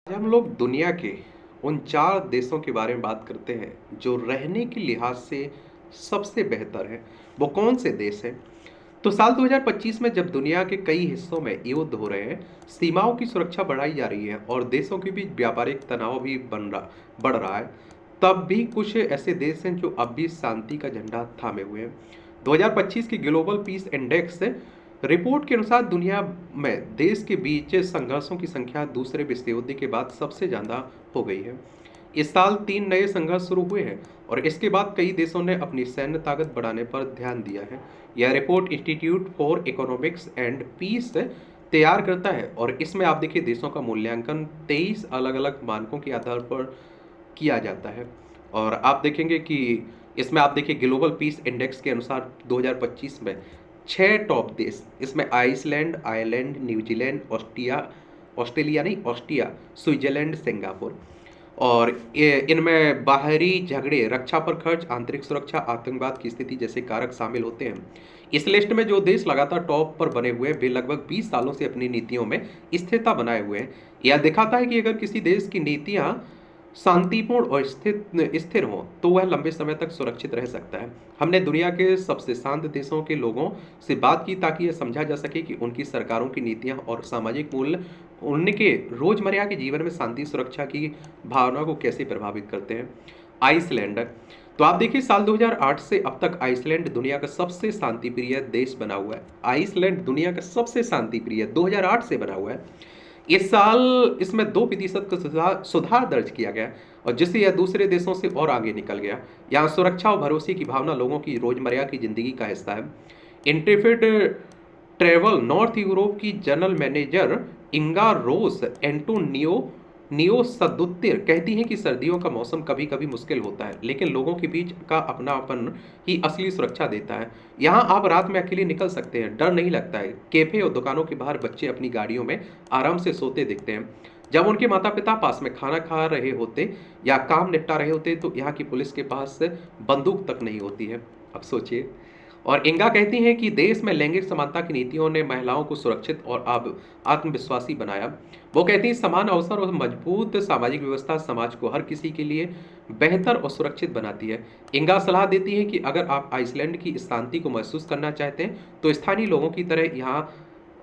आज हम लोग दुनिया के उन 4 देशों के बारे में बात करते हैं जो रहने के लिहाज से सबसे बेहतर हैं। वो कौन से देश हैं? तो साल 2025 में जब दुनिया के कई हिस्सों में युद्ध हो रहे हैं, सीमाओं की सुरक्षा बढ़ाई जा रही है और देशों के बीच व्यापारिक तनाव भी बढ़ रहा है, तब भी कुछ ऐसे देश हैं जो अब भी शांति का झंडा थामे हुए हैं। 2025 की ग्लोबल पीस इंडेक्स रिपोर्ट के अनुसार दुनिया में देश के बीच संघर्षों की संख्या दूसरे विश्व युद्ध के बाद सबसे ज़्यादा हो गई है। इस साल 3 नए संघर्ष शुरू हुए हैं और इसके बाद कई देशों ने अपनी सैन्य ताकत बढ़ाने पर ध्यान दिया है। यह report institute for economics and peace तैयार करता है और इसमें आप देखिए देशों का मूल्यांकन 23 अलग अलग मानकों के आधार पर किया जाता है। और आप देखेंगे कि इसमें आप देखिए ग्लोबल पीस इंडेक्स के अनुसार 2025 में 6 टॉप देश, इसमें आइसलैंड, आयरलैंड, न्यूजीलैंड, ऑस्ट्रेलिया नहीं ऑस्ट्रिया, स्विट्जरलैंड, सिंगापुर। और इनमें बाहरी झगड़े, रक्षा पर खर्च, आंतरिक सुरक्षा, आतंकवाद की स्थिति जैसे कारक शामिल होते हैं। इस लिस्ट में जो देश लगातार टॉप पर बने हुए हैं वे लगभग 20 सालों से अपनी नीतियों में स्थिरता बनाए हुए हैं। यह दिखाता है कि अगर किसी देश की नीतियां शांतिपूर्ण और स्थिर हो तो वह लंबे समय तक सुरक्षित रह सकता है। हमने दुनिया के सबसे शांत देशों के लोगों से बात की ताकि यह समझा जा सके कि उनकी सरकारों की नीतियां और सामाजिक मूल्य उनके रोजमर्रा के जीवन में शांति सुरक्षा की भावना को कैसे प्रभावित करते हैं। आइसलैंड, तो आप देखिए साल 2008 से अब तक आइसलैंड दुनिया का सबसे शांतिप्रिय देश बना हुआ है। आइसलैंड दुनिया का सबसे शांतिप्रिय 2008 से बना हुआ है। इस साल इसमें 2% का सुधार दर्ज किया गया और जिससे यह दूसरे देशों से और आगे निकल गया। यहाँ सुरक्षा और भरोसे की भावना लोगों की रोजमर्रा की जिंदगी का हिस्सा है। इंटरफेड ट्रेवल नॉर्थ यूरोप की जनरल मैनेजर इंगा रोस एंटोनियो नियो सदुत्तिर कहती हैं कि सर्दियों का मौसम कभी कभी मुश्किल होता है लेकिन लोगों के बीच का अपनापन ही असली सुरक्षा देता है। यहाँ आप रात में अकेले निकल सकते हैं, डर नहीं लगता है। कैफे और दुकानों के बाहर बच्चे अपनी गाड़ियों में आराम से सोते दिखते हैं। जब उनके माता पिता पास में खाना खा रहे होते या काम निपटा रहे होते तो यहाँ की पुलिस के पास बंदूक तक नहीं होती है। अब सोचिए। और इंगा कहती हैं कि देश में लैंगिक समानता की नीतियों ने महिलाओं को सुरक्षित और आत्मविश्वासी बनाया। वो कहती हैं समान अवसर और मजबूत सामाजिक व्यवस्था समाज को हर किसी के लिए बेहतर और सुरक्षित बनाती है। इंगा सलाह देती है कि अगर आप आइसलैंड की इस शांति को महसूस करना चाहते हैं तो स्थानीय लोगों की तरह यहाँ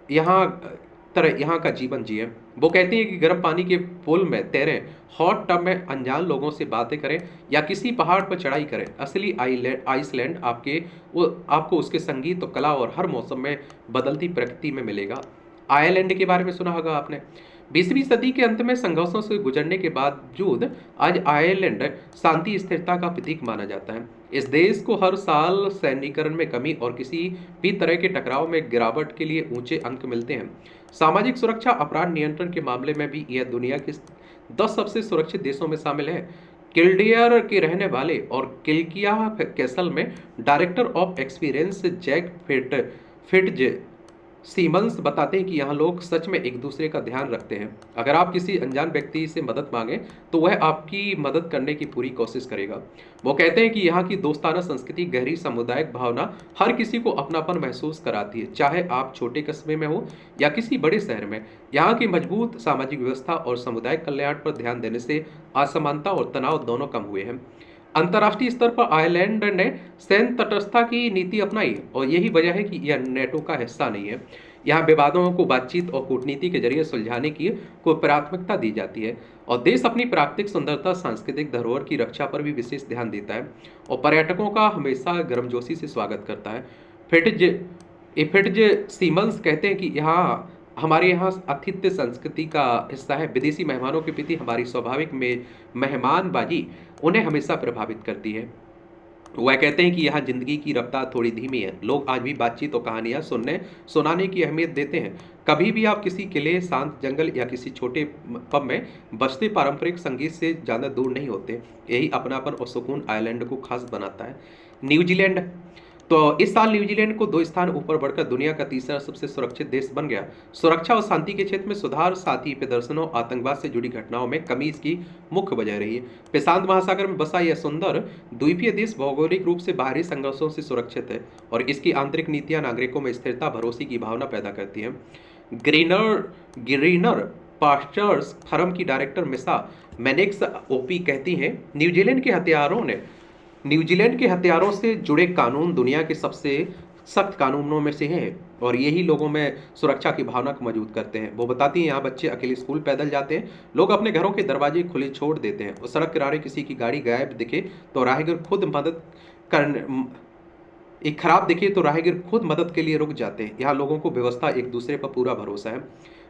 यहाँ का जीवन जिए। वो कहती है कि गर्म पानी के पूल में तैरें, हॉट टब में अनजान लोगों से बातें करें या किसी पहाड़ पर चढ़ाई करें। असली आइसलैंड आपको उसके संगीत और कला और हर मौसम में बदलती प्रकृति में मिलेगा। आयरलैंड के बारे में सुना होगा आपने। 20वीं सदी के अंत में संघर्षों से गुजरने के बावजूद आज आयरलैंड शांति स्थिरता का प्रतीक माना जाता है। इस देश को हर साल सैन्यीकरण में कमी और किसी भी तरह के टकराव में गिरावट के लिए ऊंचे अंक मिलते हैं। सामाजिक सुरक्षा, अपराध नियंत्रण के मामले में भी यह दुनिया के 10 सबसे सुरक्षित देशों में शामिल है। किल्डेयर के रहने वाले और किल्किया कैसल में director of experience Jack Fitzsimons बताते हैं कि यहाँ लोग सच में एक दूसरे का ध्यान रखते हैं। अगर आप किसी अनजान व्यक्ति से मदद मांगें तो वह आपकी मदद करने की पूरी कोशिश करेगा। वो कहते हैं कि यहाँ की दोस्ताना संस्कृति गहरी सामुदायिक भावना हर किसी को अपनापन महसूस कराती है, चाहे आप छोटे कस्बे में हो या किसी बड़े शहर में। यहाँ की मजबूत सामाजिक व्यवस्था और सामुदायिक कल्याण पर ध्यान देने से असमानता और तनाव दोनों कम हुए हैं। अंतर्राष्ट्रीय स्तर पर आयरलैंड ने सैन्य तटस्थता की नीति अपनाई और यही वजह है कि यह नेटो का हिस्सा नहीं है। यहाँ विवादों को बातचीत और कूटनीति के जरिए सुलझाने की को प्राथमिकता दी जाती है और देश अपनी प्राकृतिक सुंदरता, सांस्कृतिक धरोहर की रक्षा पर भी विशेष ध्यान देता है और पर्यटकों का हमेशा गर्मजोशी से स्वागत करता है। फिट्ज सीमंस कहते हैं कि हमारे यहाँ आतिथ्य संस्कृति का हिस्सा है। विदेशी मेहमानों के प्रति हमारी स्वाभाविक में मेहमानबाजी उन्हें हमेशा प्रभावित करती है। वह कहते हैं कि यहाँ जिंदगी की रफ्तार थोड़ी धीमी है। लोग आज भी बातचीत और कहानियाँ सुनाने की अहमियत देते हैं। कभी भी आप किसी किले, शांत जंगल या किसी छोटे पब में बजते पारंपरिक संगीत से ज़्यादा दूर नहीं होते। यही अपनापन और सुकून आइलैंड को खास बनाता है। न्यूजीलैंड, तो इस साल न्यूजीलैंड को 2 स्थान ऊपर बढ़कर दुनिया का तीसरा सबसे सुरक्षित देश बन गया। सुरक्षा और शांति के क्षेत्र में सुधार, साथ ही प्रदर्शनों, आतंकवाद से जुड़ी घटनाओं में कमी इसकी मुख्य वजह रही है। प्रशांत महासागर में बसा यह सुंदर द्वीपीय देश भौगोलिक रूप से बाहरी संघर्षों से सुरक्षित है और इसकी आंतरिक नीतियां नागरिकों में स्थिरता, भरोसे की भावना पैदा करती हैं। ग्रीनर ग्रीनर पास्चर्स फर्म की डायरेक्टर मिसा मैनेक्स ओपी कहती हैं, न्यूजीलैंड के हथियारों से जुड़े कानून दुनिया के सबसे सख्त कानूनों में से हैं और यही लोगों में सुरक्षा की भावना को मजबूत करते हैं। वो बताती हैं यहाँ बच्चे अकेले स्कूल पैदल जाते हैं, लोग अपने घरों के दरवाजे खुले छोड़ देते हैं और सड़क किनारे किसी की गाड़ी गायब दिखे तो राहगीर खुद मदद कर एक खराब दिखे तो राहगीर खुद मदद के लिए रुक जाते हैं। यहाँ लोगों को व्यवस्था एक दूसरे पर पूरा भरोसा है।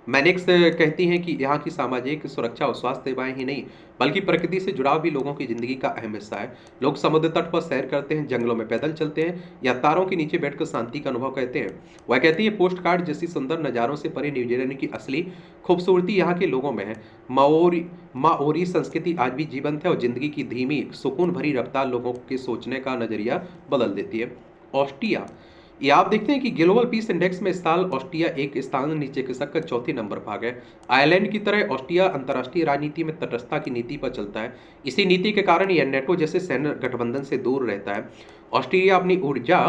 मैनेक्स कहती हैं कि यहाँ की सामाजिक सुरक्षा और स्वास्थ्य सेवाएं ही नहीं बल्कि प्रकृति से जुड़ाव भी लोगों की जिंदगी का अहम हिस्सा है। लोग समुद्र तट पर सैर करते हैं, जंगलों में पैदल चलते हैं या तारों के नीचे बैठकर शांति का अनुभव करते हैं। वह कहती है पोस्ट कार्ड जैसी सुंदर नज़ारों से परे न्यूजीलैंड की असली खूबसूरती यहाँ के लोगों में है। माओरी संस्कृति आज भी जीवंत है और जिंदगी की धीमी सुकून भरी रफ्तार लोगों के सोचने का नजरिया बदल देती है। ऑस्ट्रिया, ये आप देखते हैं कि ग्लोबल पीस इंडेक्स में इस साल ऑस्ट्रिया एक स्थान नीचे खिसक कर चौथे नंबर पर आ गए। आयरलैंड की तरह ऑस्ट्रिया अंतर्राष्ट्रीय राजनीति में तटस्थता की नीति पर चलता है। इसी नीति के कारण यह नेटो जैसे सैन्य गठबंधन से दूर रहता है। ऑस्ट्रिया अपनी ऊर्जा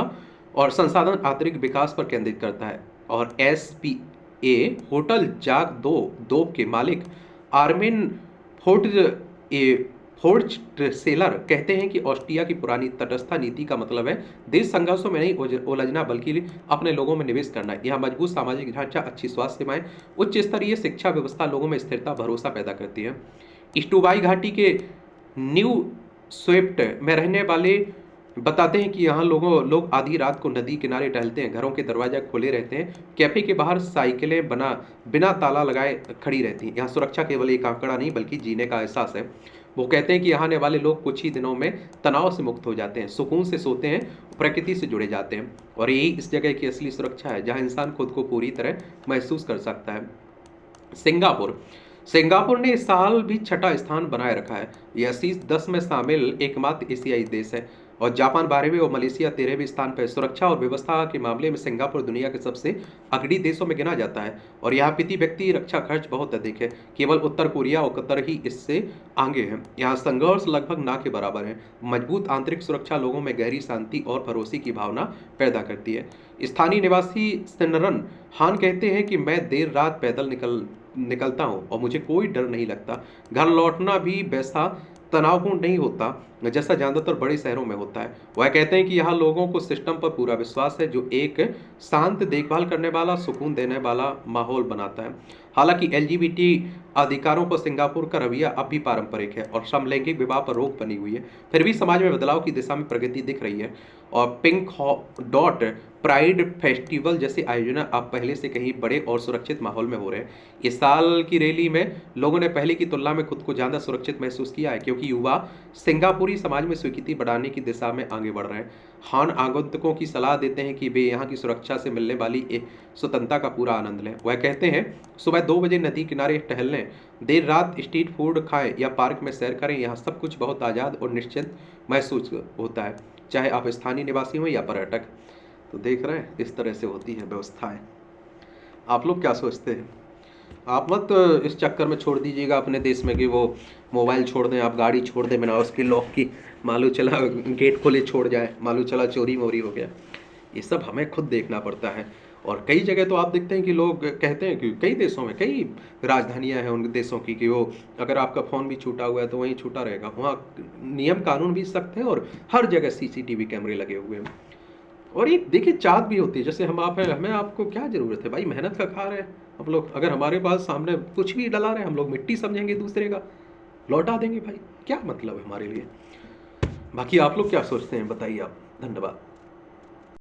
और संसाधन आंतरिक विकास पर केंद्रित करता है और SPA होटल जाग दो के मालिक आर्मिन फोर्टसेलर कहते हैं कि ऑस्ट्रिया की पुरानी तटस्थ नीति का मतलब है देश संघर्षों में नहीं उलझना बल्कि अपने लोगों में निवेश करना। यहाँ मजबूत सामाजिक ढांचा, अच्छी स्वास्थ्य सेवाएं, उच्च स्तरीय शिक्षा व्यवस्था लोगों में स्थिरता भरोसा पैदा करती है। स्टुबाई घाटी के न्यू स्वेप्ट में रहने वाले बताते हैं कि यहाँ लोग आधी रात को नदी किनारे टहलते हैं, घरों के दरवाजे खुले रहते हैं, कैफे के बाहर साइकिलें बिना ताला लगाए खड़ी रहती हैं। यहाँ सुरक्षा केवल एक आंकड़ा नहीं बल्कि जीने का एहसास है। वो कहते हैं कि यहाँ आने वाले लोग कुछ ही दिनों में तनाव से मुक्त हो जाते हैं, सुकून से सोते हैं, प्रकृति से जुड़े जाते हैं और यही इस जगह की असली सुरक्षा है जहाँ इंसान खुद को पूरी तरह महसूस कर सकता है। सिंगापुर ने इस साल भी छठा स्थान बनाए रखा है। यह शीर्ष 10 में शामिल एकमात्र एशियाई देश है और जापान 12वें और मलेशिया 13वें स्थान पर। सुरक्षा और व्यवस्था के मामले में सिंगापुर दुनिया के सबसे अग्रणी देशों में गिना जाता है और यहाँ प्रति व्यक्ति रक्षा खर्च बहुत अधिक है। केवल उत्तर कोरिया और कतर ही इससे आगे है। यहाँ संघर्ष लगभग ना के बराबर है। मजबूत आंतरिक सुरक्षा लोगों में गहरी शांति और भरोसे की भावना पैदा करती है। स्थानीय निवासी सिनरन हान कहते हैं कि मैं देर रात पैदल निकलता हूँ और मुझे कोई डर नहीं लगता। घर लौटना भी वैसा तनावपूर्ण नहीं होता जैसा ज़्यादातर बड़े शहरों में होता है। वह कहते हैं कि यहाँ लोगों को सिस्टम पर पूरा विश्वास है जो एक शांत देखभाल करने वाला सुकून देने वाला माहौल बनाता है। हालांकि LGBT अधिकारों पर सिंगापुर का रवैया अब भी पारंपरिक है और समलैंगिक विवाह पर रोक बनी हुई है, फिर भी समाज में बदलाव की दिशा में प्रगति दिख रही है और पिंक डॉट प्राइड फेस्टिवल जैसे आयोजन अब पहले से कहीं बड़े और सुरक्षित माहौल में हो रहे हैं। इस साल की रैली में लोगों ने पहले की तुलना में खुद को ज़्यादा सुरक्षित महसूस किया है क्योंकि युवा सिंगापुरी समाज में स्वीकृति बढ़ाने की दिशा में आगे बढ़ रहे हैं। हान आगंतुकों की सलाह देते हैं कि वे यहाँ की सुरक्षा से मिलने वाली एक स्वतंत्रता का पूरा आनंद लें। वह कहते हैं सुबह 2 बजे नदी किनारे टहलने, देर रात स्ट्रीट फूड खाएं या पार्क में सैर करें। यहाँ सब कुछ बहुत आज़ाद और निश्चित महसूस होता है, चाहे आप स्थानीय निवासी हो या पर्यटक। तो देख रहे हैं इस तरह से होती है व्यवस्थाएं। आप लोग क्या सोचते हैं? आप मत इस चक्कर में छोड़ दीजिएगा अपने देश में कि वो मोबाइल छोड़ दें, आप गाड़ी छोड़ दें बिना उसकी लॉक की, मालूम चला गेट खोले छोड़ जाए, मालूम चला चोरी मोरी हो गया। ये सब हमें खुद देखना पड़ता है। और कई जगह तो आप देखते हैं कि लोग कहते हैं कि कई देशों में कई राजधानियां हैं उन देशों की कि वो अगर आपका फ़ोन भी छूटा हुआ है तो वहीं छूटा रहेगा। वहाँ नियम कानून भी सख्त है और हर जगह CCTV कैमरे लगे हुए हैं। और एक देखिए चाहत भी होती है, जैसे हम आप हैं, हमें आपको क्या ज़रूरत है भाई, मेहनत का खा रहे हैं हम लोग। अगर हमारे पास सामने कुछ भी डला रहे हम लोग मिट्टी समझेंगे दूसरे का, लौटा देंगे भाई, क्या मतलब है हमारे लिए। बाकी आप लोग क्या सोचते हैं बताइए आप। धन्यवाद।